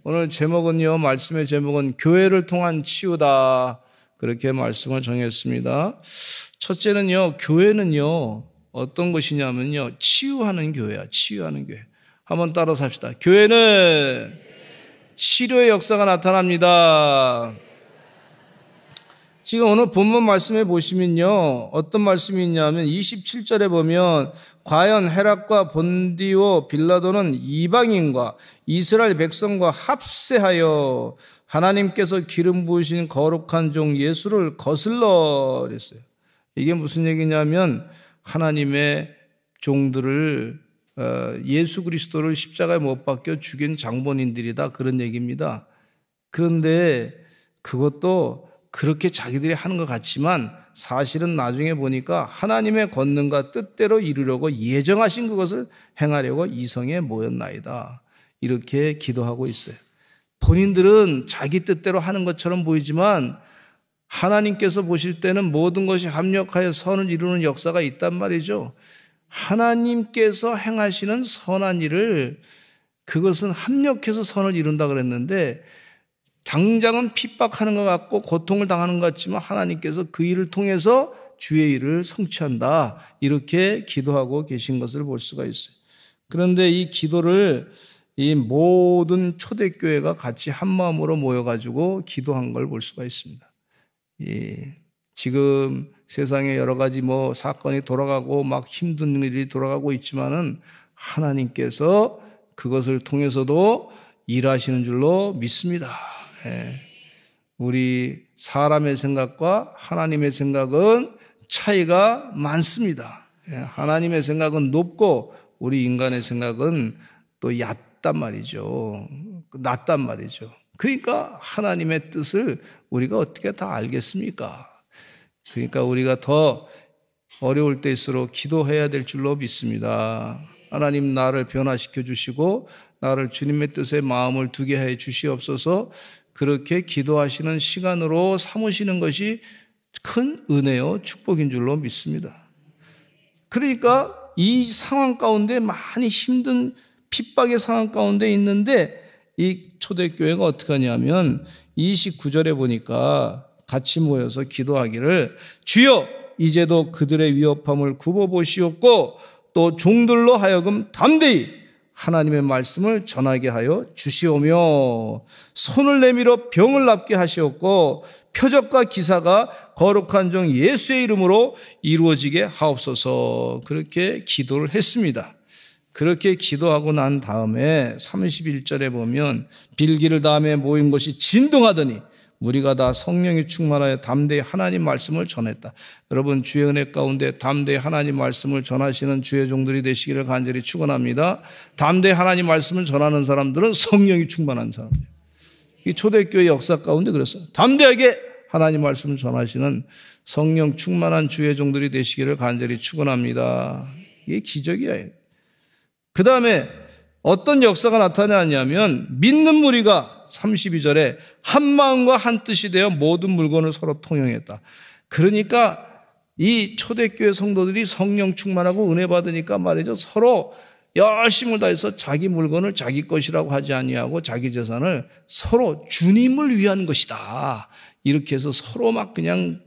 오늘 제목은요, 말씀의 제목은 교회를 통한 치유다. 그렇게 말씀을 정했습니다. 첫째는요, 교회는요, 어떤 것이냐면요, 치유하는 교회야, 치유하는 교회. 한번 따라서 합시다. 교회는 치료의 역사가 나타납니다. 지금 오늘 본문 말씀에 보시면요, 어떤 말씀이 있냐면 27절에 보면 과연 헤락과 본디오 빌라도는 이방인과 이스라엘 백성과 합세하여 하나님께서 기름 부으신 거룩한 종 예수를 거슬러 그랬어요. 이게 무슨 얘기냐면 하나님의 종들을 예수 그리스도를 십자가에 못 박혀 죽인 장본인들이다, 그런 얘기입니다. 그런데 그것도 그렇게 자기들이 하는 것 같지만 사실은 나중에 보니까 하나님의 권능과 뜻대로 이루려고 예정하신 그것을 행하려고 이성에 모였나이다, 이렇게 기도하고 있어요. 본인들은 자기 뜻대로 하는 것처럼 보이지만 하나님께서 보실 때는 모든 것이 합력하여 선을 이루는 역사가 있단 말이죠. 하나님께서 행하시는 선한 일을, 그것은 합력해서 선을 이룬다 그랬는데 당장은 핍박하는 것 같고 고통을 당하는 것 같지만 하나님께서 그 일을 통해서 주의 일을 성취한다, 이렇게 기도하고 계신 것을 볼 수가 있어요. 그런데 이 기도를 이 모든 초대교회가 같이 한마음으로 모여가지고 기도한 걸 볼 수가 있습니다. 지금 세상에 여러 가지 사건이 돌아가고 막 힘든 일이 돌아가고 있지만은 하나님께서 그것을 통해서도 일하시는 줄로 믿습니다. 우리 사람의 생각과 하나님의 생각은 차이가 많습니다. 하나님의 생각은 높고 우리 인간의 생각은 또 얕단 말이죠. 낮단 말이죠. 그러니까 하나님의 뜻을 우리가 어떻게 다 알겠습니까? 그러니까 우리가 더 어려울 때일수록 기도해야 될 줄로 믿습니다. 하나님, 나를 변화시켜 주시고 나를 주님의 뜻에 마음을 두게 해 주시옵소서. 그렇게 기도하시는 시간으로 삼으시는 것이 큰 은혜요, 축복인 줄로 믿습니다. 그러니까 이 상황 가운데 많이 힘든 핍박의 상황 가운데 있는데 이 초대교회가 어떻게 하냐면 29절에 보니까 같이 모여서 기도하기를, 주여 이제도 그들의 위협함을 굽어보시옵고 또 종들로 하여금 담대히 하나님의 말씀을 전하게 하여 주시오며 손을 내밀어 병을 낫게 하시옵고 표적과 기사가 거룩한 종 예수의 이름으로 이루어지게 하옵소서. 그렇게 기도를 했습니다. 그렇게 기도하고 난 다음에 31절에 보면 빌기를 다음에 모인 것이 진동하더니 우리가 다 성령이 충만하여 담대히 하나님 말씀을 전했다. 여러분, 주의 은혜 가운데 담대히 하나님 말씀을 전하시는 주의 종들이 되시기를 간절히 축원합니다. 담대히 하나님 말씀을 전하는 사람들은 성령이 충만한 사람이에요. 이 초대교회 역사 가운데 그랬어요. 담대하게 하나님 말씀을 전하시는 성령 충만한 주의 종들이 되시기를 간절히 축원합니다. 이게 기적이에요. 그 다음에 어떤 역사가 나타나냐면 믿는 무리가 32절에 한 마음과 한 뜻이 되어 모든 물건을 서로 통용했다. 그러니까 이 초대교회 성도들이 성령 충만하고 은혜 받으니까 말이죠, 서로 열심을 다해서 자기 물건을 자기 것이라고 하지 아니하고 자기 재산을 서로 주님을 위한 것이다, 이렇게 해서 서로 막 그냥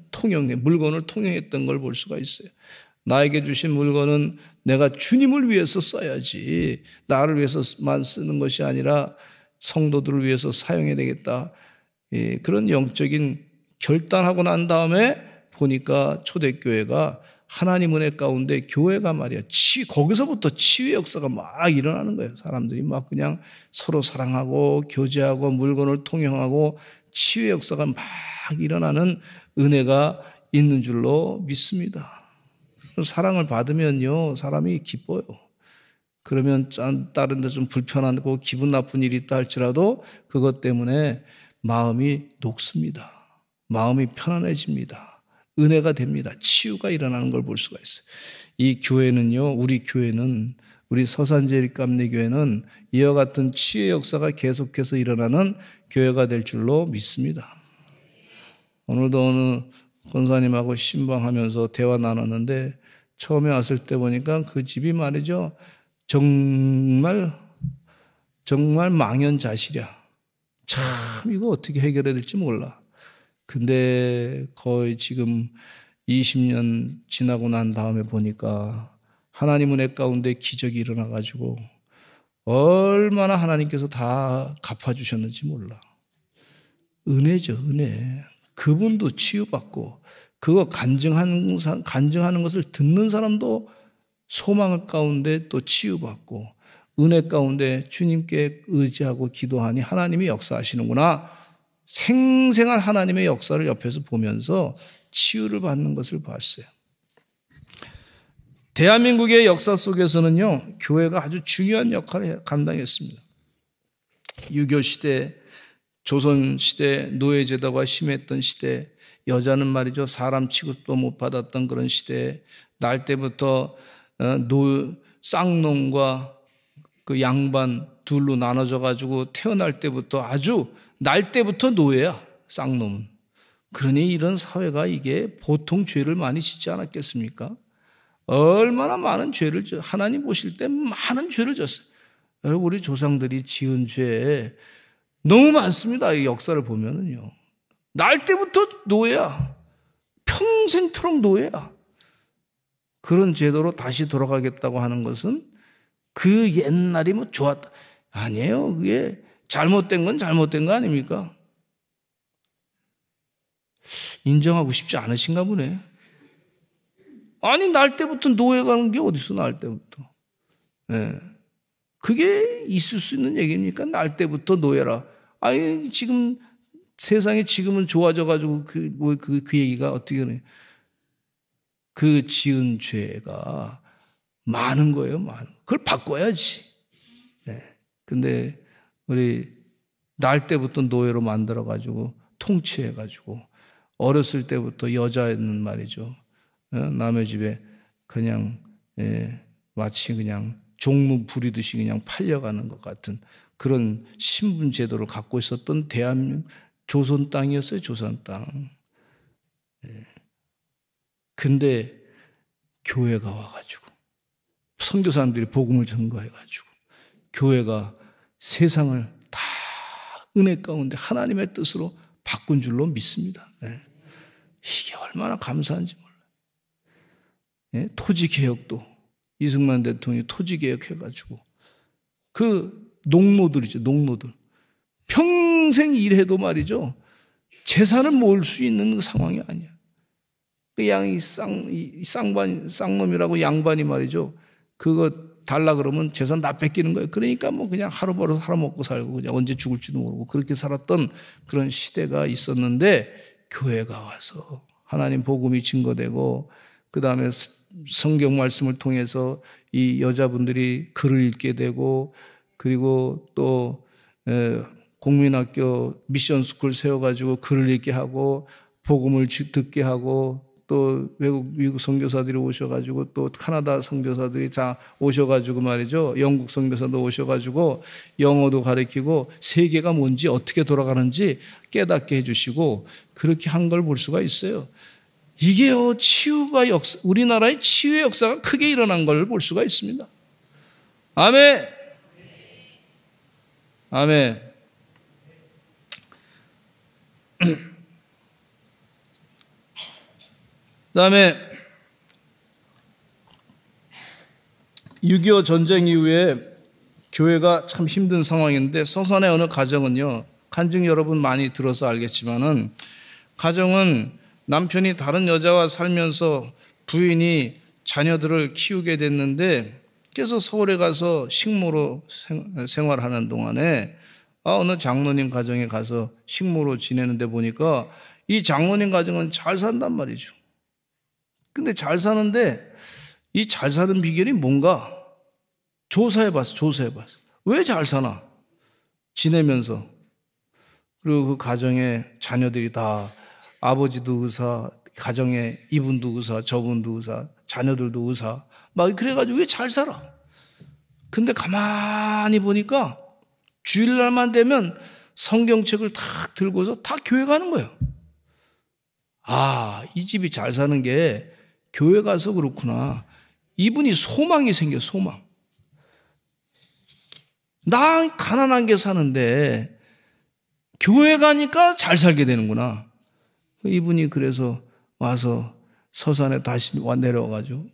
물건을 통용했던 걸 볼 수가 있어요. 나에게 주신 물건은 내가 주님을 위해서 써야지 나를 위해서만 쓰는 것이 아니라 성도들을 위해서 사용해야 되겠다. 그런 영적인 결단하고 난 다음에 보니까 초대교회가 하나님 은혜 가운데 교회가 말이야, 거기서부터 치유의 역사가 막 일어나는 거예요. 사람들이 막 그냥 서로 사랑하고 교제하고 물건을 통용하고 치유의 역사가 막 일어나는 은혜가 있는 줄로 믿습니다. 사랑을 받으면요, 사람이 기뻐요. 그러면 다른 데 좀 불편하고 기분 나쁜 일이 있다 할지라도 그것 때문에 마음이 녹습니다. 마음이 편안해집니다. 은혜가 됩니다. 치유가 일어나는 걸 볼 수가 있어요. 이 교회는요, 우리 교회는, 우리 서산제일감리교회는 이와 같은 치유의 역사가 계속해서 일어나는 교회가 될 줄로 믿습니다. 오늘도 어느 권사님하고 신방하면서 대화 나눴는데 처음에 왔을 때 보니까 그 집이 말이죠. 정말 망연자실이야. 참 이거 어떻게 해결해야 될지 몰라. 근데 거의 지금 20년 지나고 난 다음에 보니까 하나님 은혜 가운데 기적이 일어나가지고 얼마나 하나님께서 다 갚아주셨는지 몰라. 은혜죠, 은혜. 그분도 치유받고 그거 간증하는 것을 듣는 사람도 소망 가운데 또 치유받고 은혜 가운데 주님께 의지하고 기도하니 하나님이 역사하시는구나. 생생한 하나님의 역사를 옆에서 보면서 치유를 받는 것을 봤어요. 대한민국의 역사 속에서는요, 교회가 아주 중요한 역할을 감당했습니다. 유교 시대, 조선 시대, 노예제도가 심했던 시대, 여자는 말이죠, 사람 취급도 못 받았던 그런 시대에 날 때부터 쌍놈과 그 양반 둘로 나눠져 가지고 태어날 때부터 아주 날 때부터 노예야, 쌍놈은. 그러니 이런 사회가 이게 보통 죄를 많이 짓지 않았겠습니까? 얼마나 많은 죄를 하나님 보실 때 많은 죄를 졌어요. 여러분, 우리 조상들이 지은 죄 너무 많습니다. 이 역사를 보면은요. 날 때부터 노예야. 평생토록 노예야. 그런 제도로 다시 돌아가겠다고 하는 것은 그 옛날이 뭐 좋았다. 아니에요. 그게 잘못된 건 잘못된 거 아닙니까? 인정하고 싶지 않으신가 보네. 아니, 날 때부터 노예가는 게 어딨어, 날 때부터. 네. 그게 있을 수 있는 얘기입니까? 날 때부터 노예라. 아니, 지금 세상이 지금은 좋아져가지고 그 얘기가 어떻게 그래. 그 지은 죄가 많은 거예요, 많은. 그걸 바꿔야지. 네. 근데 우리 날 때부터 노예로 만들어가지고 통치해가지고 어렸을 때부터 여자는 말이죠. 남의 집에 그냥 마치 그냥 종무 부리듯이 그냥 팔려가는 것 같은 그런 신분 제도를 갖고 있었던 대한민국 조선 땅이었어요. 조선 땅. 근데 교회가 와가지고 선교사님들이 복음을 전거해가지고 교회가 세상을 다 은혜 가운데 하나님의 뜻으로 바꾼 줄로 믿습니다. 이게 얼마나 감사한지 몰라요. 토지개혁도 이승만 대통령이 토지개혁 해가지고 그 농노들이죠. 농노들. 평생 일해도 말이죠. 재산을 모을 수 있는 상황이 아니야. 그 양이 쌍놈이라고 양반이 말이죠. 그거 달라 그러면 재산 다 뺏기는 거예요. 그러니까 뭐 그냥 하루 벌어서 하루 먹고 살고 그냥 언제 죽을지도 모르고 그렇게 살았던 그런 시대가 있었는데 교회가 와서 하나님 복음이 증거되고 그 다음에 성경 말씀을 통해서 이 여자분들이 글을 읽게 되고 그리고 또 공민학교 미션스쿨 세워가지고 글을 읽게 하고 복음을 듣게 하고 또 미국 선교사들이 오셔가지고 또 카나다 선교사들이 다 오셔가지고 말이죠. 영국 선교사도 오셔가지고 영어도 가르치고 세계가 뭔지 어떻게 돌아가는지 깨닫게 해주시고 그렇게 한 걸 볼 수가 있어요. 이게요, 치유가 우리나라의 치유의 역사가 크게 일어난 걸 볼 수가 있습니다. 아멘. 아멘. 그 다음에 6.25 전쟁 이후에 교회가 참 힘든 상황인데 서산의 어느 가정은요, 간증 여러분 많이 들어서 알겠지만은 가정은 남편이 다른 여자와 살면서 부인이 자녀들을 키우게 됐는데 그래서 서울에 가서 식모로 생활하는 동안에 어느 장로님 가정에 가서 식모로 지내는데 보니까 이 장로님 가정은 잘 산단 말이죠. 근데 잘 사는데 이 잘 사는 비결이 뭔가 조사해봤어. 왜 잘 사나? 지내면서. 그리고 그 가정에 자녀들이 다 아버지도 의사, 가정에 이분도 의사, 저분도 의사, 자녀들도 의사. 막 그래가지고 왜 잘 살아? 근데 가만히 보니까 주일날만 되면 성경책을 탁 들고서 다 교회 가는 거예요. 아, 이 집이 잘 사는 게 교회 가서 그렇구나. 이분이 소망이 생겨, 소망. 나 가난한 게 사는데 교회 가니까 잘 살게 되는구나. 이분이 그래서 와서 서산에 다시 내려와가지고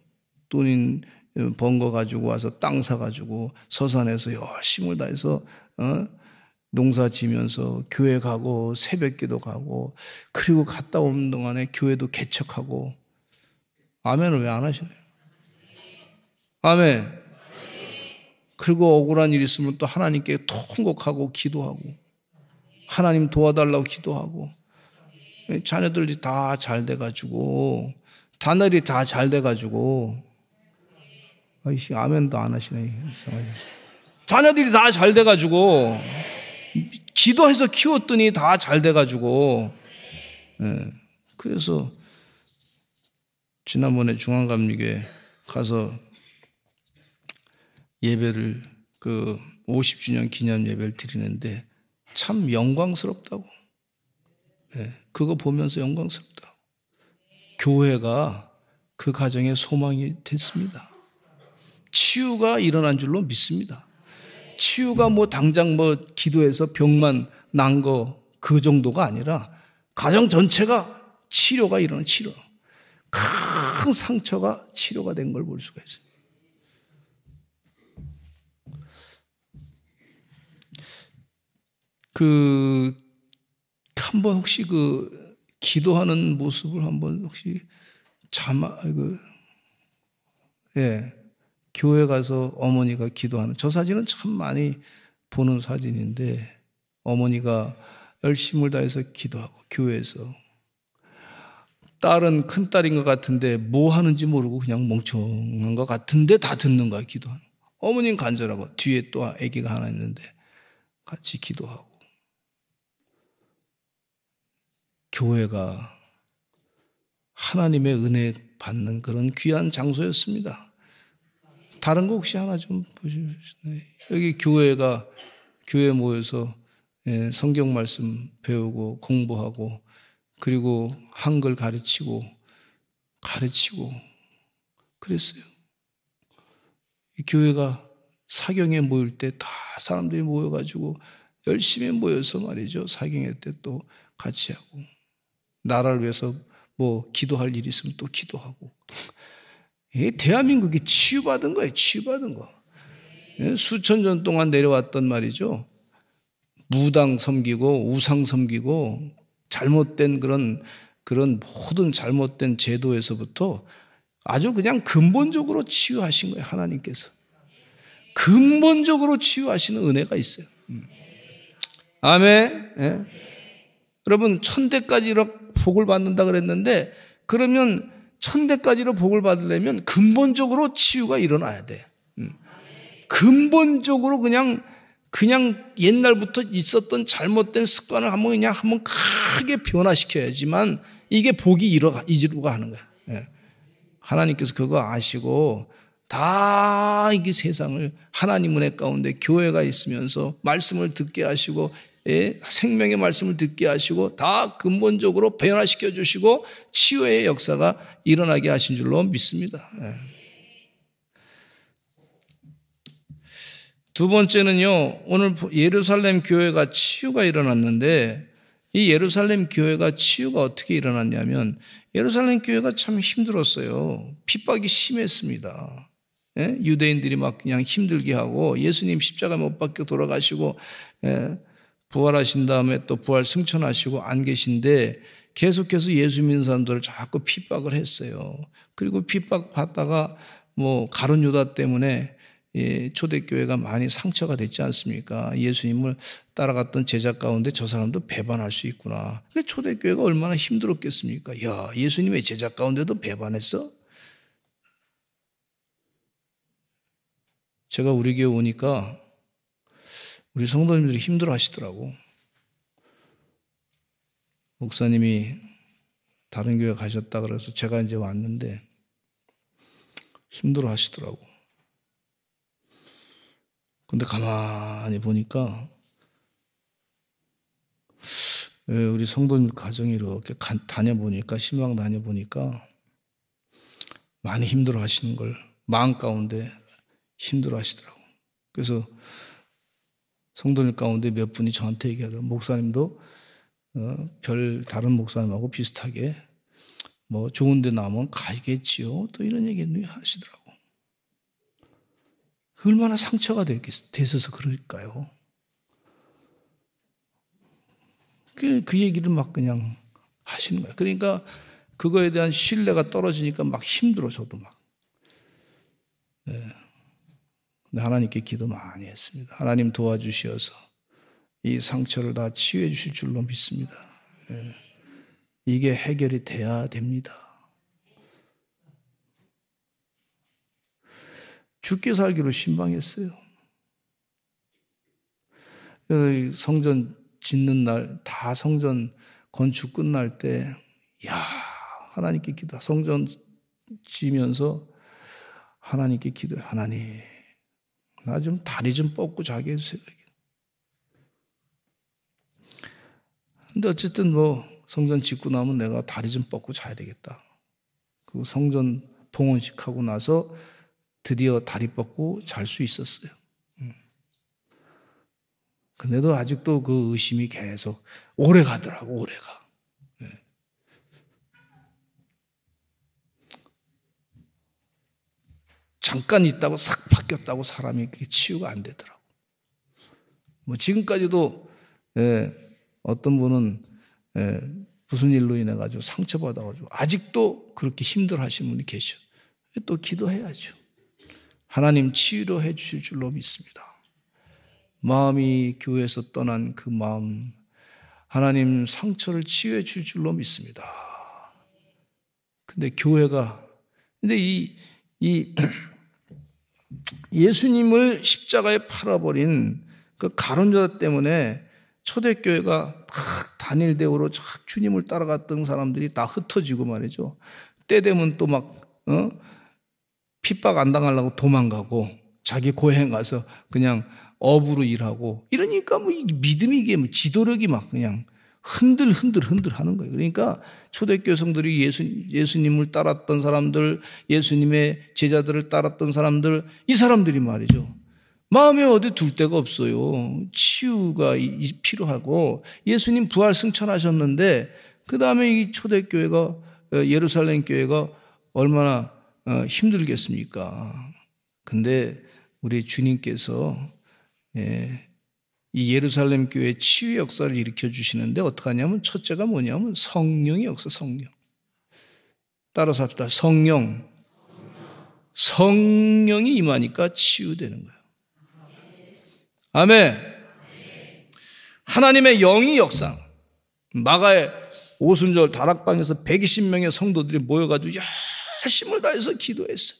돈 번 거 가지고 와서 땅 사가지고 서산에서 열심을 다해서 농사 지면서 교회 가고 새벽기도 가고 그리고 갔다 오는 동안에 교회도 개척하고. 아멘을 왜 안 하시나요? 아멘. 그리고 억울한 일 있으면 또 하나님께 통곡하고 기도하고 하나님 도와달라고 기도하고. 자녀들이 다 잘 돼가지고 자녀들이 다 잘 돼가지고 아이씨 아멘도 안 하시네. 자녀들이 다 잘 돼가지고 기도해서 키웠더니 다 잘 돼가지고. 그래서 지난번에 중앙감리교회 가서 예배를 50주년 기념 예배를 드리는데 참 영광스럽다고. 그거 보면서 영광스럽다고. 교회가 그 가정의 소망이 됐습니다. 치유가 일어난 줄로 믿습니다. 치유가 당장 기도해서 병만 난 거 그 정도가 아니라 가정 전체가 치료가 일어난 치료. 큰 상처가 치료가 된 걸 볼 수가 있어요. 한번 혹시 기도하는 모습을 한번 혹시 교회 가서 어머니가 기도하는 저 사진은 참 많이 보는 사진인데 어머니가 열심을 다해서 기도하고 교회에서 딸은 큰 딸인 것 같은데 뭐 하는지 모르고 그냥 멍청한 것 같은데 다 듣는 거야 기도하는. 어머니는 간절하고 뒤에 또 아기가 하나 있는데 같이 기도하고. 교회가 하나님의 은혜 받는 그런 귀한 장소였습니다. 다른 거 혹시 하나 좀 보시나요? 여기 교회에 모여서 성경 말씀 배우고 공부하고 그리고 한글 가르치고 그랬어요. 이 교회가 사경에 모일 때 다 사람들이 모여가지고 열심히 모여서 말이죠. 사경회 때 또 같이 하고 나라를 위해서 기도할 일이 있으면 또 기도하고. 대한민국이 치유받은 거예요. 치유받은 거. 수천 년 동안 내려왔던 말이죠. 무당 섬기고 우상 섬기고 잘못된 그런 모든 잘못된 제도에서부터 아주 그냥 근본적으로 치유하신 거예요. 하나님께서. 근본적으로 치유하시는 은혜가 있어요. 아멘. 여러분 천대까지로 복을 받는다 그랬는데 그러면 천대까지로 복을 받으려면 근본적으로 치유가 일어나야 돼. 근본적으로 그냥 옛날부터 있었던 잘못된 습관을 한번 크게 변화시켜야지만 이게 복이 이루가 하는 거야. 하나님께서 그거 아시고 다 이게 세상을 하나님 은혜 가운데 교회가 있으면서 말씀을 듣게 하시고 생명의 말씀을 듣게 하시고 다 근본적으로 변화시켜 주시고 치유의 역사가 일어나게 하신 줄로 믿습니다. 두 번째는요, 오늘 예루살렘 교회가 치유가 일어났는데 이 예루살렘 교회가 치유가 어떻게 일어났냐면 예루살렘 교회가 참 힘들었어요. 핍박이 심했습니다. 유대인들이 막 그냥 힘들게 하고 예수님 십자가 못 박혀 돌아가시고 부활하신 다음에 또 부활 승천하시고 안 계신데 계속해서 예수 믿는 사람들을 자꾸 핍박을 했어요. 그리고 핍박받다가 가룟 유다 때문에 초대교회가 많이 상처가 됐지 않습니까? 예수님을 따라갔던 제자 가운데 저 사람도 배반할 수 있구나. 근데 초대교회가 얼마나 힘들었겠습니까? 야, 예수님의 제자 가운데도 배반했어? 제가 우리 교회 오니까 우리 성도님들이 힘들어 하시더라고. 목사님이 다른 교회 가셨다 그래서 제가 이제 왔는데 힘들어 하시더라고. 근데 가만히 보니까 우리 성도님 가정이 이렇게 다녀보니까 신방 다녀보니까 많이 힘들어 하시는 걸 마음 가운데 힘들어 하시더라고. 그래서 성도님 가운데 몇 분이 저한테 얘기하더라고요. 목사님도 별 다른 목사님하고 비슷하게 뭐 좋은 데 나오면 가겠지요. 또 이런 얘기 하시더라고. 얼마나 상처가 되셔서 그럴까요? 그 얘기를 막 그냥 하시는 거예요. 그러니까 그거에 대한 신뢰가 떨어지니까 막 힘들어, 저도 막. 네. 근데 하나님께 기도 많이 했습니다. 하나님 도와주시어서 이 상처를 다 치유해 주실 줄로 믿습니다. 네. 이게 해결이 돼야 됩니다. 죽게 살기로 신방했어요. 성전 짓는 날, 다 성전 건축 끝날 때, 하나님께 기도, 성전 지면서 하나님께 기도해. 하나님, 나 좀 다리 좀 뻗고 자게 해주세요. 근데 어쨌든 뭐 성전 짓고 나면 내가 다리 좀 뻗고 자야 되겠다. 그 성전 봉헌식 하고 나서 드디어 다리 뻗고 잘 수 있었어요. 근데도 아직도 그 의심이 계속 오래 가더라고, 오래 가. 네. 잠깐 있다고 싹 바뀌었다고 사람이 그게 치유가 안 되더라고. 뭐 지금까지도 어떤 분은 무슨 일로 인해 가지고 상처받아 가지고 아직도 그렇게 힘들어 하시는 분이 계셔. 또 기도해야죠. 하나님 치유로 해 주실 줄로 믿습니다. 마음이 교회에서 떠난 그 마음, 하나님 상처를 치유해 줄 줄로 믿습니다. 근데 이 예수님을 십자가에 팔아버린 그 가룟유다 때문에 초대교회가 막 단일대우로 주님을 따라갔던 사람들이 다 흩어지고 말이죠. 때 되면 또 막 핍박 안 당하려고 도망가고 자기 고향 가서 그냥 업으로 일하고 이러니까 뭐 믿음이 이게 뭐 지도력이 막 그냥 흔들 하는 거예요. 그러니까 초대교회 성들이 예수님을 따랐던 사람들, 예수님의 제자들을 따랐던 사람들, 이 사람들이 말이죠. 마음에 어디 둘 데가 없어요. 치유가 필요하고 예수님 부활 승천하셨는데 그 다음에 이 초대교회가 예루살렘 교회가 얼마나 힘들겠습니까? 근데 우리 주님께서 이 예루살렘 교회의 치유 역사를 일으켜 주시는데 어떻게 하냐면 첫째가 뭐냐면 성령의 역사, 성령. 따라서 합시다. 성령이 임하니까 치유되는 거예요. 아멘. 하나님의 영이 역사. 마가의 오순절 다락방에서 120명의 성도들이 모여가지고 열심을 다해서 기도했어요.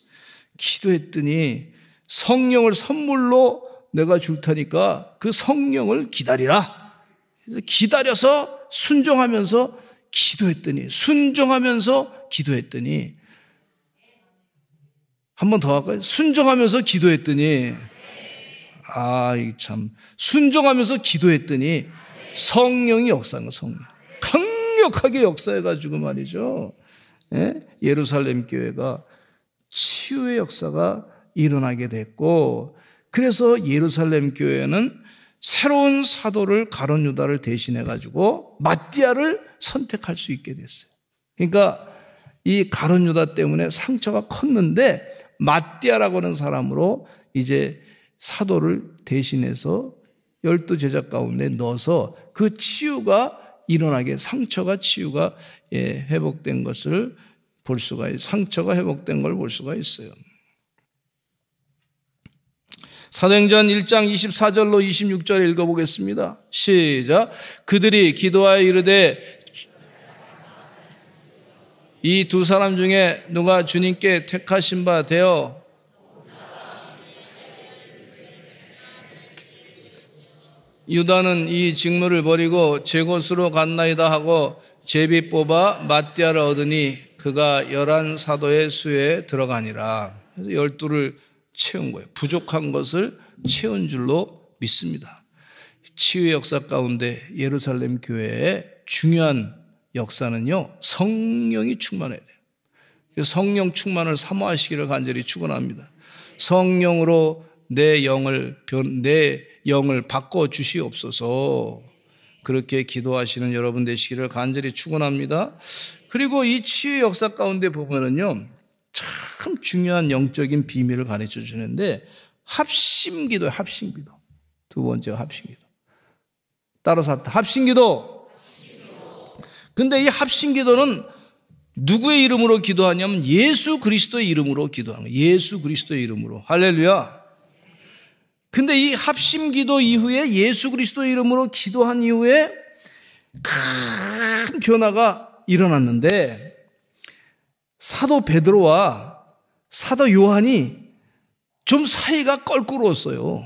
기도했더니 성령을 선물로 내가 줄 테니까 그 성령을 기다리라. 그래서 기다려서 순종하면서 기도했더니 한 번 더 할까요? 순종하면서 기도했더니 순종하면서 기도했더니 성령이 역사한 거, 성령. 강력하게 역사해가지고 말이죠. 예루살렘 교회가 치유의 역사가 일어나게 됐고, 그래서 예루살렘 교회는 새로운 사도를 가룟유다를 대신해가지고 마띠아를 선택할 수 있게 됐어요. 그러니까 이 가룟유다 때문에 상처가 컸는데 마띠아라고 하는 사람으로 이제 사도를 대신해서 12 제자 가운데 넣어서 그 치유가 일어나게, 상처가 치유가 회복된 것을 볼 수가 있어요. 상처가 회복된 걸 볼 수가 있어요. 사도행전 1장 24절로 26절 읽어보겠습니다. 시작. 그들이 기도하여 이르되 이 두 사람 중에 누가 주님께 택하신 바 되어 유다는 이 직무를 버리고 제 곳으로 갔나이다 하고 제비 뽑아 마띠아를 얻으니 그가 11 사도의 수에 들어가니라. 그래서 12를 채운 거예요. 부족한 것을 채운 줄로 믿습니다. 치유의 역사 가운데 예루살렘 교회의 중요한 역사는요, 성령이 충만해야 돼요. 성령 충만을 사모하시기를 간절히 축원합니다. 성령으로 내 영을 바꿔 주시옵소서. 그렇게 기도하시는 여러분 되시기를 간절히 축원합니다. 그리고 이 치유의 역사 가운데 보면은요, 참 중요한 영적인 비밀을 가르쳐 주는데, 합심기도예요. 합심기도. 두 번째가 합심기도. 따라서 합심기도. 근데 이 합심기도는 누구의 이름으로 기도하냐면 예수 그리스도의 이름으로 기도하는 거예요. 예수 그리스도의 이름으로. 할렐루야. 근데 이 합심기도 이후에 예수 그리스도의 이름으로 기도한 이후에 큰 변화가 일어났는데, 사도 베드로와 사도 요한이 좀 사이가 껄끄러웠어요.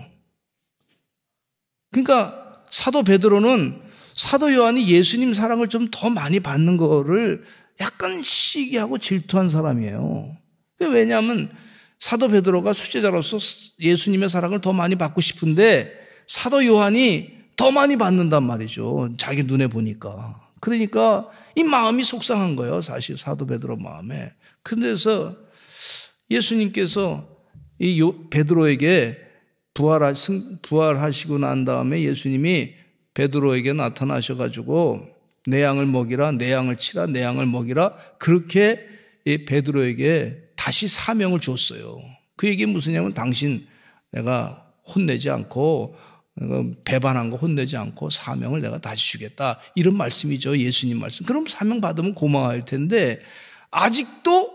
그러니까 사도 베드로는 사도 요한이 예수님 사랑을 좀 더 많이 받는 거를 약간 시기하고 질투한 사람이에요. 왜냐하면 사도 베드로가 수제자로서 예수님의 사랑을 더 많이 받고 싶은데 사도 요한이 더 많이 받는단 말이죠. 자기 눈에 보니까. 그러니까 이 마음이 속상한 거예요. 사실 사도 베드로 마음에. 그래서 예수님께서 이 베드로에게 부활하시고 난 다음에 예수님이 베드로에게 나타나셔가지고 내 양을 먹이라, 내 양을 치라, 내 양을 먹이라, 그렇게 이 베드로에게 다시 사명을 줬어요. 그 얘기는 무슨냐면 당신 내가 혼내지 않고 배반한 거 혼내지 않고 사명을 내가 다시 주겠다, 이런 말씀이죠. 예수님 말씀. 그럼 사명 받으면 고마워할 텐데 아직도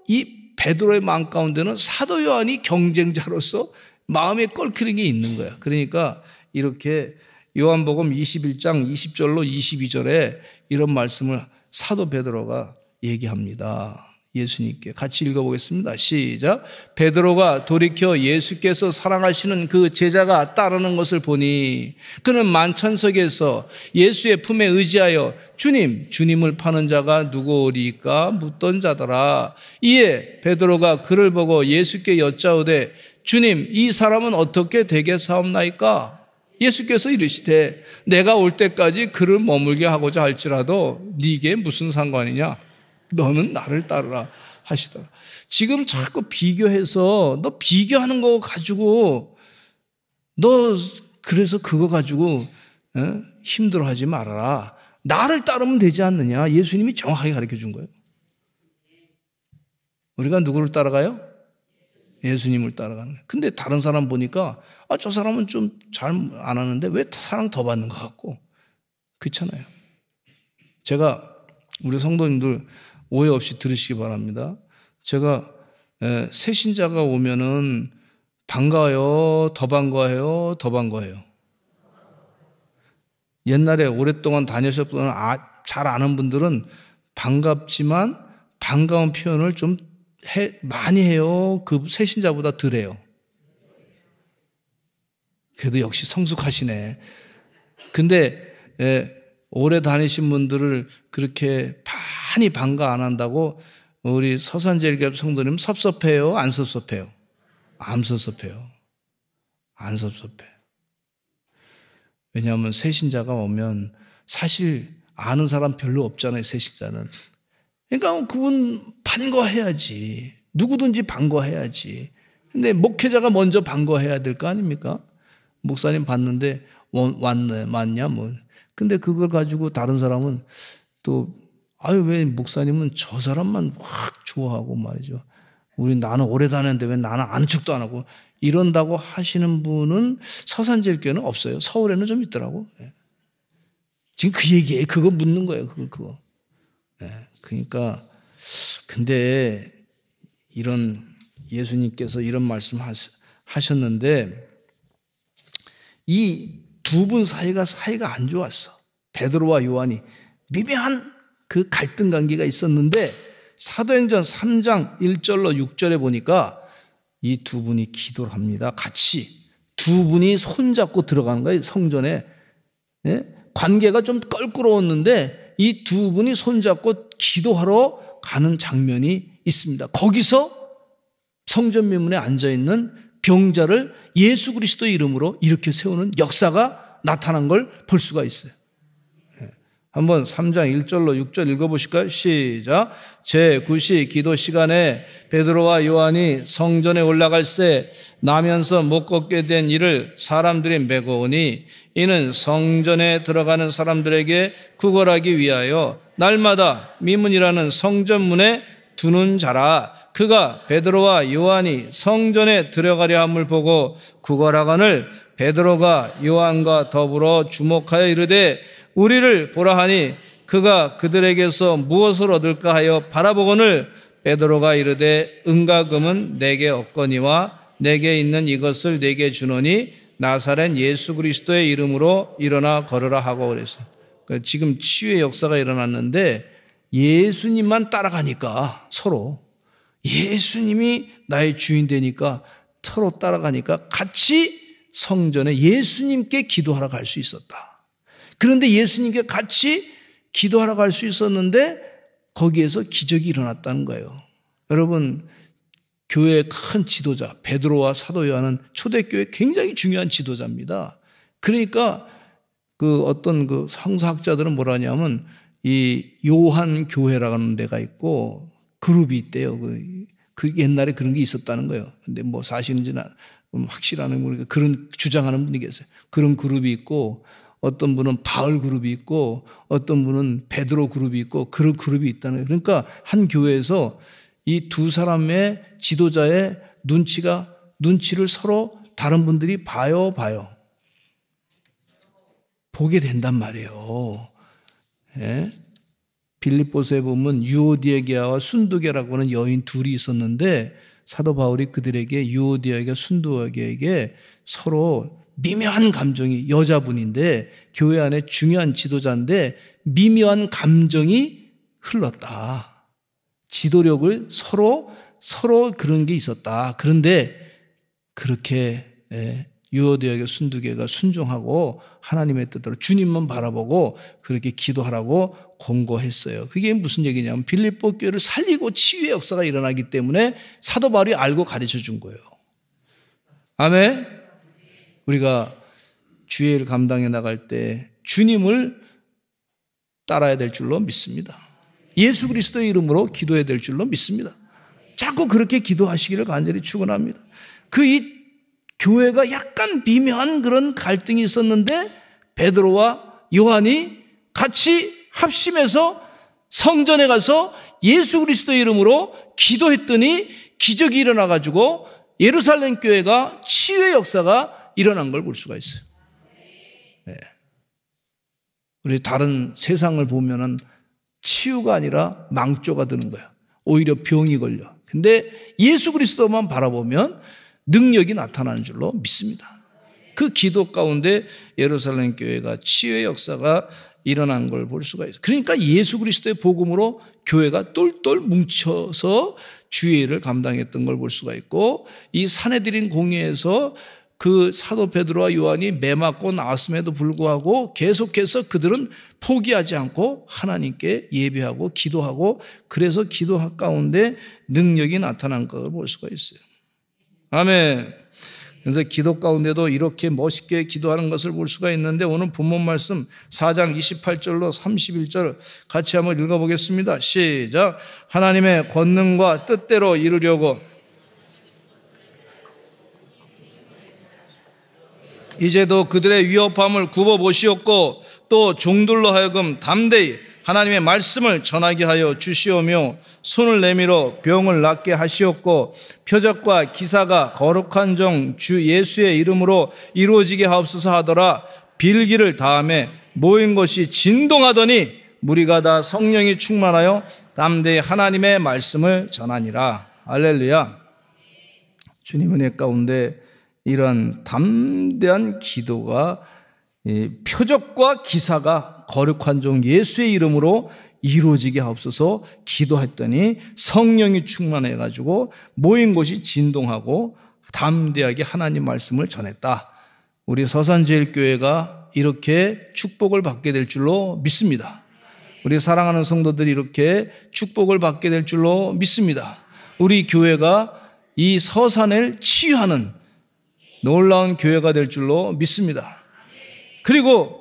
이 베드로의 마음 가운데는 사도 요한이 경쟁자로서 마음에 껄끄러운 게 있는 거야. 그러니까 이렇게 요한복음 21장 20절로 22절에 이런 말씀을 사도 베드로가 얘기합니다. 예수님께 같이 읽어보겠습니다. 시작. 베드로가 돌이켜 예수께서 사랑하시는 그 제자가 따르는 것을 보니 그는 만찬석에서 예수의 품에 의지하여 주님을 파는 자가 누구오리까 묻던 자더라. 이에 베드로가 그를 보고 예수께 여짜오되 주님, 이 사람은 어떻게 되겠사옵나이까? 예수께서 이르시되 내가 올 때까지 그를 머물게 하고자 할지라도 네게 무슨 상관이냐? 너는 나를 따르라 하시더라. 지금 자꾸 비교해서 너 비교하는 거 가지고 너 그래서 그거 가지고 힘들어하지 말아라. 나를 따르면 되지 않느냐? 예수님이 정확하게 가르쳐 준 거예요. 우리가 누구를 따라가요? 예수님을 따라가는 거예요. 근데 다른 사람 보니까 저 사람은 좀 잘 안 하는데 왜 사랑 더 받는 것 같고, 그렇잖아요. 제가 우리 성도님들 오해 없이 들으시기 바랍니다. 제가 새 신자가 오면은 반가워요, 더 반가워요, 더 반가워요. 옛날에 오랫동안 다니셨던 잘 아는 분들은 반갑지만 반가운 표현을 좀 많이 해요. 그 새 신자보다 덜 해요. 그래도 역시 성숙하시네. 근데 오래 다니신 분들을 그렇게 많이 반가 안 한다고 우리 서산제일교회 성도님 섭섭해요? 안 섭섭해요? 안 섭섭해요. 안 섭섭해. 왜냐하면 새신자가 오면 사실 아는 사람 별로 없잖아요. 새신자는. 그러니까 그분 반가워해야지. 누구든지 반가워해야지. 근데 목회자가 먼저 반가워해야 될 거 아닙니까? 목사님 봤는데 왔네, 맞냐 뭐. 근데 그걸 가지고 다른 사람은 또 왜 목사님은 저 사람만 확 좋아하고 말이죠. 나는 오래 다녔는데 왜 나는 아는 척도 안 하고 이런다고 하시는 분은 서산제일교회는 없어요. 서울에는 좀 있더라고. 지금 그 얘기예요. 그거 묻는 거예요. 그거. 그러니까 근데 예수님께서 이런 말씀 하셨는데 이 두 분 사이가 안 좋았어. 베드로와 요한이 미묘한 그 갈등 관계가 있었는데 사도행전 3장 1절로 6절에 보니까 이 두 분이 기도를 합니다. 같이 두 분이 손잡고 들어가는 거예요. 성전에. 관계가 좀 껄끄러웠는데 이 두 분이 손잡고 기도하러 가는 장면이 있습니다. 거기서 성전 미문에 앉아있는 병자를 예수 그리스도의 이름으로 이렇게 세우는 역사가 나타난 걸 볼 수가 있어요. 한번 3장 1절로 6절 읽어보실까요? 시작. 제9시 기도 시간에 베드로와 요한이 성전에 올라갈새 나면서 못 걷게 된 이를 사람들이 메고 오니 이는 성전에 들어가는 사람들에게 구걸하기 위하여 날마다 미문이라는 성전문에 두는 자라. 그가 베드로와 요한이 성전에 들어가려 함을 보고 구걸하거늘 베드로가 요한과 더불어 주목하여 이르되 우리를 보라 하니 그가 그들에게서 무엇을 얻을까 하여 바라보거늘 베드로가 이르되 은과 금은 내게 없거니와 내게 있는 이것을 내게 주노니 나사렛 예수 그리스도의 이름으로 일어나 걸으라 하고 그랬어요. 지금 치유의 역사가 일어났는데 예수님만 따라가니까 서로 예수님이 나의 주인 되니까 서로 따라가니까 같이 성전에 예수님께 기도하러 갈 수 있었다. 그런데 예수님께 같이 기도하러 갈 수 있었는데 거기에서 기적이 일어났다는 거예요. 여러분, 교회의 큰 지도자 베드로와 사도 요한은 초대교회 굉장히 중요한 지도자입니다. 그러니까 어떤 성서학자들은 뭐라냐면 이 요한 교회라는 데가 있고 그룹이 있대요. 그 옛날에 그런 게 있었다는 거예요. 근데 뭐 사실인지는 확실하는 모르겠어요. 그런 주장하는 분이 계세요. 그런 그룹이 있고 어떤 분은 바울 그룹이 있고 어떤 분은 베드로 그룹이 있고 그런 그룹이 있다는 거예요. 그러니까 한 교회에서 이 두 사람의 지도자의 눈치를 서로 다른 분들이 봐요. 보게 된단 말이에요. 예? 빌립보서에 보면 유오디에게와 순두계라고 하는 여인 둘이 있었는데 사도 바울이 그들에게 유오디에게 순두계에게 서로 미묘한 감정이 여자분인데 교회 안에 중요한 지도자인데 미묘한 감정이 흘렀다. 지도력을 서로 그런 게 있었다. 그런데 그렇게 유오디에게 순두계가 순종하고 하나님의 뜻대로 주님만 바라보고 그렇게 기도하라고 권고했어요. 그게 무슨 얘기냐면 빌립보 교회를 살리고 치유의 역사가 일어나기 때문에 사도 바울이 알고 가르쳐 준 거예요. 아멘. 우리가 주의를 감당해 나갈 때 주님을 따라야 될 줄로 믿습니다. 예수 그리스도의 이름으로 기도해야 될 줄로 믿습니다. 자꾸 그렇게 기도하시기를 간절히 축원합니다. 이 교회가 약간 미묘한 그런 갈등이 있었는데 베드로와 요한이 같이 합심해서 성전에 가서 예수 그리스도의 이름으로 기도했더니 기적이 일어나가지고 예루살렘 교회가 치유의 역사가 일어난 걸 볼 수가 있어요. 네. 우리 다른 세상을 보면은 치유가 아니라 망조가 드는 거야. 오히려 병이 걸려. 근데 예수 그리스도만 바라보면 능력이 나타나는 줄로 믿습니다. 그 기도 가운데 예루살렘 교회가 치유의 역사가 일어난 걸 볼 수가 있어요. 그러니까 예수 그리스도의 복음으로 교회가 똘똘 뭉쳐서 주의 일을 감당했던 걸 볼 수가 있고 이 산헤드린 공회에서 그 사도 베드로와 요한이 매맞고 나왔음에도 불구하고 계속해서 그들은 포기하지 않고 하나님께 예배하고 기도하고 그래서 기도 가운데 능력이 나타난 걸 볼 수가 있어요. 아멘. 그래서 기도 가운데도 이렇게 멋있게 기도하는 것을 볼 수가 있는데 오늘 본문 말씀 4장 28절로 31절 같이 한번 읽어보겠습니다. 시작. 하나님의 권능과 뜻대로 이루려고 이제도 그들의 위협함을 굽어보시옵고 또 종들로 하여금 담대히 하나님의 말씀을 전하게 하여 주시오며 손을 내밀어 병을 낫게 하시옵고 표적과 기사가 거룩한 종 주 예수의 이름으로 이루어지게 하옵소서 하더라. 빌기를 다음에 모인 것이 진동하더니 무리가 다 성령이 충만하여 담대히 하나님의 말씀을 전하니라. 할렐루야. 주님 은혜 가운데 이런 담대한 기도가 표적과 기사가 거룩한 종 예수의 이름으로 이루어지게 하옵소서 기도했더니 성령이 충만해가지고 모인 곳이 진동하고 담대하게 하나님 말씀을 전했다. 우리 서산제일교회가 이렇게 축복을 받게 될 줄로 믿습니다. 우리 사랑하는 성도들이 이렇게 축복을 받게 될 줄로 믿습니다. 우리 교회가 이 서산을 치유하는 놀라운 교회가 될 줄로 믿습니다. 그리고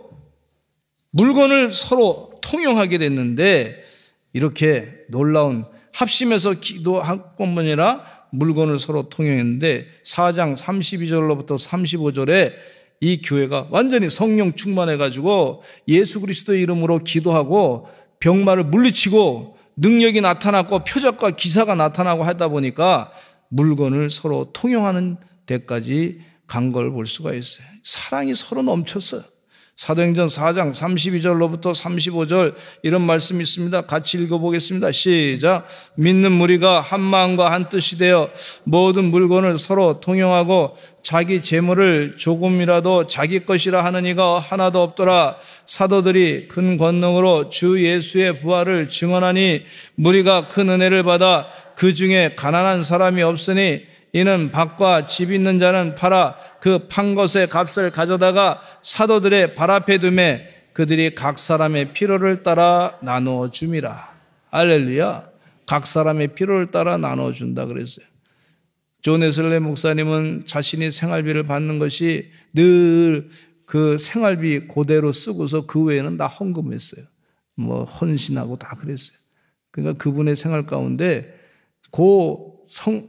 물건을 서로 통용하게 됐는데 이렇게 놀라운 합심해서 기도할 뿐만 아니라 물건을 서로 통용했는데 4장 32절로부터 35절에 이 교회가 완전히 성령 충만해가지고 예수 그리스도의 이름으로 기도하고 병마를 물리치고 능력이 나타났고 표적과 기사가 나타나고 하다 보니까 물건을 서로 통용하는 데까지 간 걸 볼 수가 있어요. 사랑이 서로 넘쳤어요. 사도행전 4장 32절로부터 35절 이런 말씀이 있습니다. 같이 읽어보겠습니다. 시작. 믿는 무리가 한 마음과 한 뜻이 되어 모든 물건을 서로 통용하고 자기 재물을 조금이라도 자기 것이라 하는 이가 하나도 없더라. 사도들이 큰 권능으로 주 예수의 부활을 증언하니 무리가 큰 은혜를 받아 그 중에 가난한 사람이 없으니 이는 밭과 집 있는 자는 팔아 그 판 것의 값을 가져다가 사도들의 발 앞에 두매 그들이 각 사람의 필요를 따라 나누어 줌이라. 할렐루야. 각 사람의 필요를 따라 나누어 준다 그랬어요. 존 웨슬리 목사님은 자신이 생활비를 받는 것이 늘 그 생활비 그대로 쓰고서 그 외에는 다 헌금했어요. 뭐 헌신하고 다 그랬어요. 그러니까 그분의 생활 가운데 그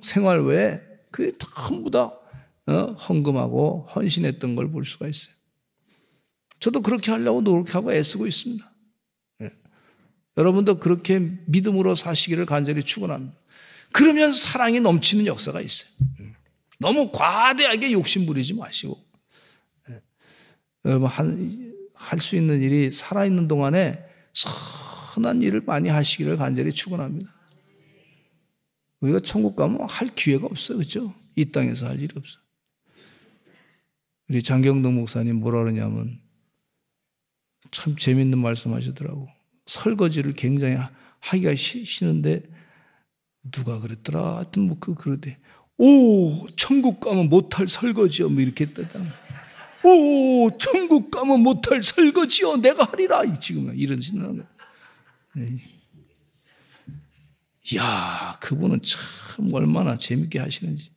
생활 외에 그게 전부 다 헌금하고 헌신했던 걸 볼 수가 있어요. 저도 그렇게 하려고 노력하고 애쓰고 있습니다. 네. 여러분도 그렇게 믿음으로 사시기를 간절히 축원합니다. 그러면 사랑이 넘치는 역사가 있어요. 너무 과대하게 욕심 부리지 마시고 여러분 할 수 있는 일이 살아있는 동안에 선한 일을 많이 하시기를 간절히 축원합니다. 우리가 천국 가면 할 기회가 없어요. 그렇죠? 이 땅에서 할 일이 없어요. 우리 장경동 목사님 뭐라 그러냐면 참 재밌는 말씀 하시더라고. 설거지를 굉장히 하기가 싫은데 누가 그랬더라. 하여튼 뭐 그러대. 오, 천국 가면 못할 설거지요. 뭐 이렇게 했다잖아. 오, 천국 가면 못할 설거지요. 내가 하리라. 지금 이런 신나는 거야. 이야, 그분은 참 얼마나 재밌게 하시는지.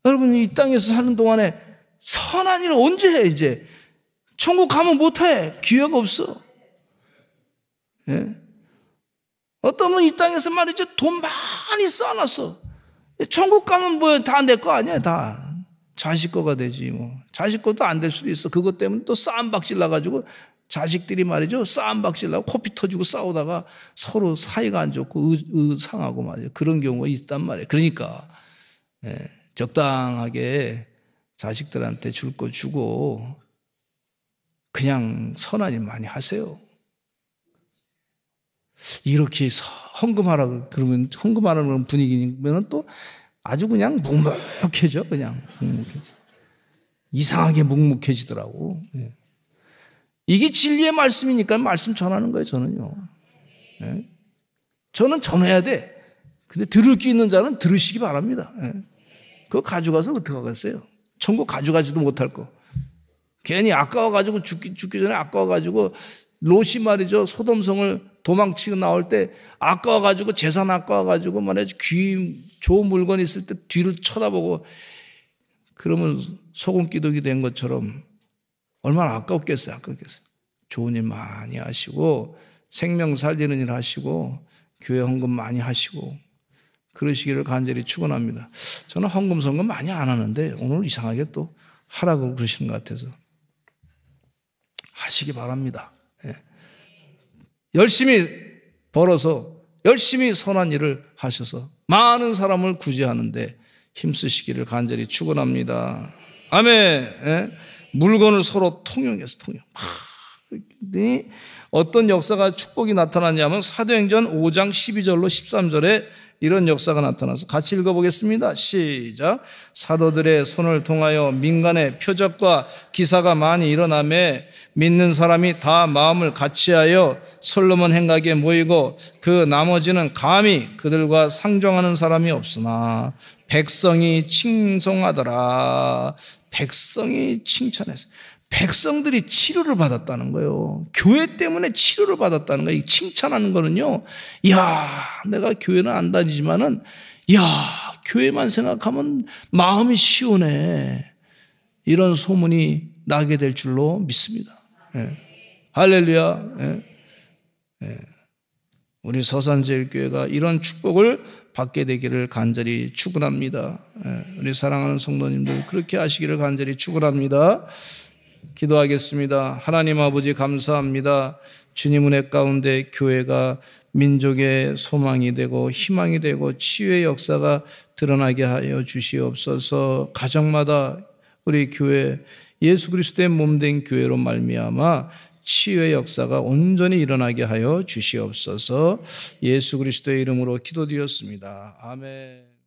여러분, 이 땅에서 사는 동안에 선한 일을 언제 해, 이제? 천국 가면 못해. 기회가 없어. 예? 어떤 분은 이 땅에서 말이죠. 돈 많이 쌓아놨어. 천국 가면 뭐 다 내 거 아니야, 다. 자식 거가 되지, 뭐. 자식 것도 안 될 수도 있어. 그것 때문에 또 싸움박질 나가지고 자식들이 말이죠. 싸움박질 나고 코피 터지고 싸우다가 서로 사이가 안 좋고 상하고 말이죠. 그런 경우가 있단 말이에요. 그러니까, 예, 적당하게 자식들한테 줄 거 주고 그냥 선한 일 많이 하세요. 이렇게 헌금하라 그러면 헌금하라는 분위기면 또 아주 그냥 묵묵해져. 그냥 묵묵해져. 이상하게 묵묵해지더라고. 예. 이게 진리의 말씀이니까 말씀 전하는 거예요. 저는요. 예. 저는 전해야 돼. 근데 들을 게 있는 자는 들으시기 바랍니다. 예. 그거 가져가서 어떻게 하겠어요? 천국 가져가지도 못할 거. 괜히 아까워가지고 죽기 전에 아까워가지고 롯이 말이죠. 소돔성을 도망치고 나올 때 아까워가지고 재산 아까워가지고 말이죠. 좋은 물건 있을 때 뒤를 쳐다보고 그러면 소금기독이 된 것처럼 얼마나 아깝겠어요. 아깝겠어요. 좋은 일 많이 하시고 생명 살리는 일 하시고 교회 헌금 많이 하시고 그러시기를 간절히 축원합니다. 저는 헌금 선금 많이 안 하는데 오늘 이상하게 또 하라고 그러시는 것 같아서 하시기 바랍니다. 예. 열심히 벌어서 열심히 선한 일을 하셔서 많은 사람을 구제하는데 힘쓰시기를 간절히 축원합니다. 아멘. 예. 물건을 서로 통용해서 통용. 어떤 역사가 축복이 나타나냐면 사도행전 5장 12절로 13절에 이런 역사가 나타나서 같이 읽어보겠습니다. 시작. 사도들의 손을 통하여 민간의 표적과 기사가 많이 일어나매 믿는 사람이 다 마음을 같이하여 솔로몬 행각에 모이고 그 나머지는 감히 그들과 상종하는 사람이 없으나 백성이 칭송하더라. 백성이 칭찬했어요. 백성들이 치료를 받았다는 거예요. 교회 때문에 치료를 받았다는 거예요. 칭찬하는 거는요. 이야, 내가 교회는 안 다니지만은 이야, 교회만 생각하면 마음이 시원해. 이런 소문이 나게 될 줄로 믿습니다. 예. 할렐루야. 예. 예. 우리 서산제일교회가 이런 축복을 받게 되기를 간절히 축원합니다. 예. 우리 사랑하는 성도님들 그렇게 하시기를 간절히 축원합니다. 기도하겠습니다. 하나님 아버지 감사합니다. 주님 은혜 가운데 교회가 민족의 소망이 되고 희망이 되고 치유의 역사가 드러나게 하여 주시옵소서. 가정마다 우리 교회 예수 그리스도의 몸된 교회로 말미암아 치유의 역사가 온전히 일어나게 하여 주시옵소서. 예수 그리스도의 이름으로 기도드렸습니다. 아멘.